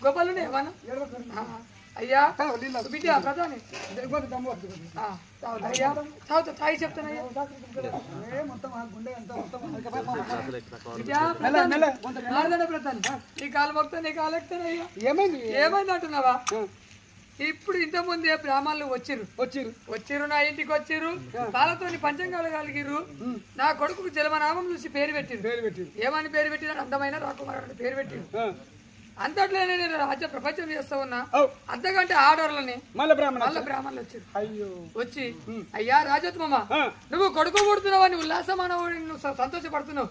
గోపాలునే ఏమన్నా అయ్యా బిడ్డ ప్రధాని అయ్యా తాగుతా తాగి చెప్తానయ్యా ప్రధాని నీ కాలు మొక్తా నీ కాలు ఎక్కుతానయ్యా ఏమైంది అంటున్నావా ఇప్పుడు ఇంతకుముందే బ్రాహ్మణులు వచ్చిర్రు నా ఇంటికి వచ్చిర్రు కాళ్ళతోని పంచంగాలు కలిగిర్రు నా కొడుకు జలమనామం చూసి పేరు పెట్టిరు ఏమని పేరు పెట్టిన అందమైన రాకుమారుడు పేరు పెట్టిరు అంతట్లో నేను రాజ్య ప్రపంచం చేస్తా ఉన్నా అంతకంటే ఆర్డర్లని మళ్ళీ బ్రాహ్మణులు వచ్చారు వచ్చి అయ్యా రాజోత్మమ్మ నువ్వు కొడుకు పుడుతున్నావు అని ఉల్లాసమానవాడిని నువ్వు సంతోషపడుతున్నావు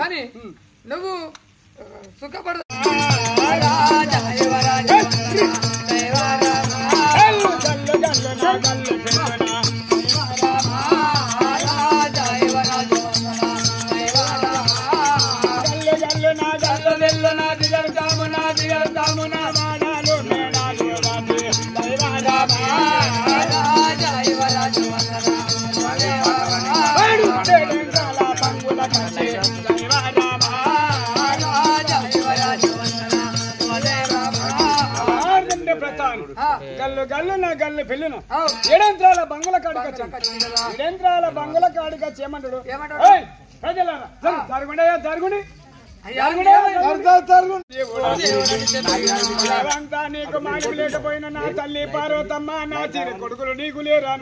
కానీ నువ్వు సుఖపడ గల్లు గల్లు నా గల్లు పెళ్ళును ఏడేంద్రాల బంగుల కాడికి ఏడేంద్రాల బంగుల కాడికి ఏమంటాడు ప్రజలారా జరుగుండే నీకు మాకు లేకపోయినా నా తల్లి పార్వతమ్మ నా చిరు కొడుకులు నీకు లేరా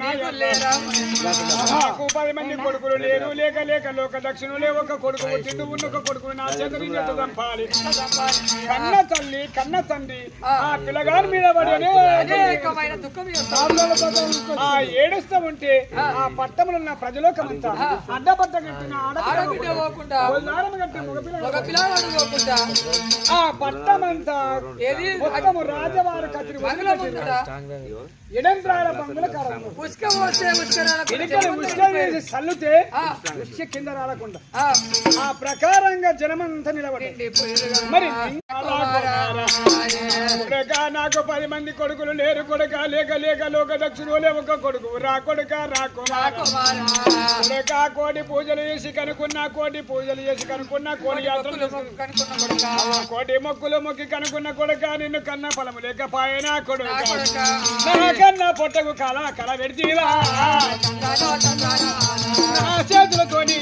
నాకు 10 మంది కొడుకులు లేరు లేక లేక లోక దక్షిణులే ఒక కొడుకు పుట్టిండు ఒక కొడుకు నా చేతులు చంపాలి కన్న తల్లి కన్న తండ్రి ఆ పిల్లగాని మీద పడి ఆ ఏడుస్తూ ఉంటే ఆ పట్టములు ఉన్న ప్రజలోకమంతా అడ్డపట్ట కట్టిన ఆ పట్టమంతా మొత్తము రాజవారు కత్తిరి ఎడంత్రాల బంగుల కారణం చల్లుతే కింద రాలకుండా ఆ ప్రకారంగా జనమంతా నిలబడి మరి నాకు 10 మంది కొడుకులు లేరు కొడుక లేక లేక లోక దక్షిణులే ఒక కొడుకు రా కొడుక రాక కోటి పూజలు చేసి కనుక్కున్నా కోటి పూజలు చేసి కనుక్కున్నా కోటి మొక్కులు మొక్కి కనుక్కున్న కొడుక నిన్ను కన్నా ఫలము లేకపోయినా కొడుక నా కన్నా పొట్టకు కళ పెడితీవా చేతులతోని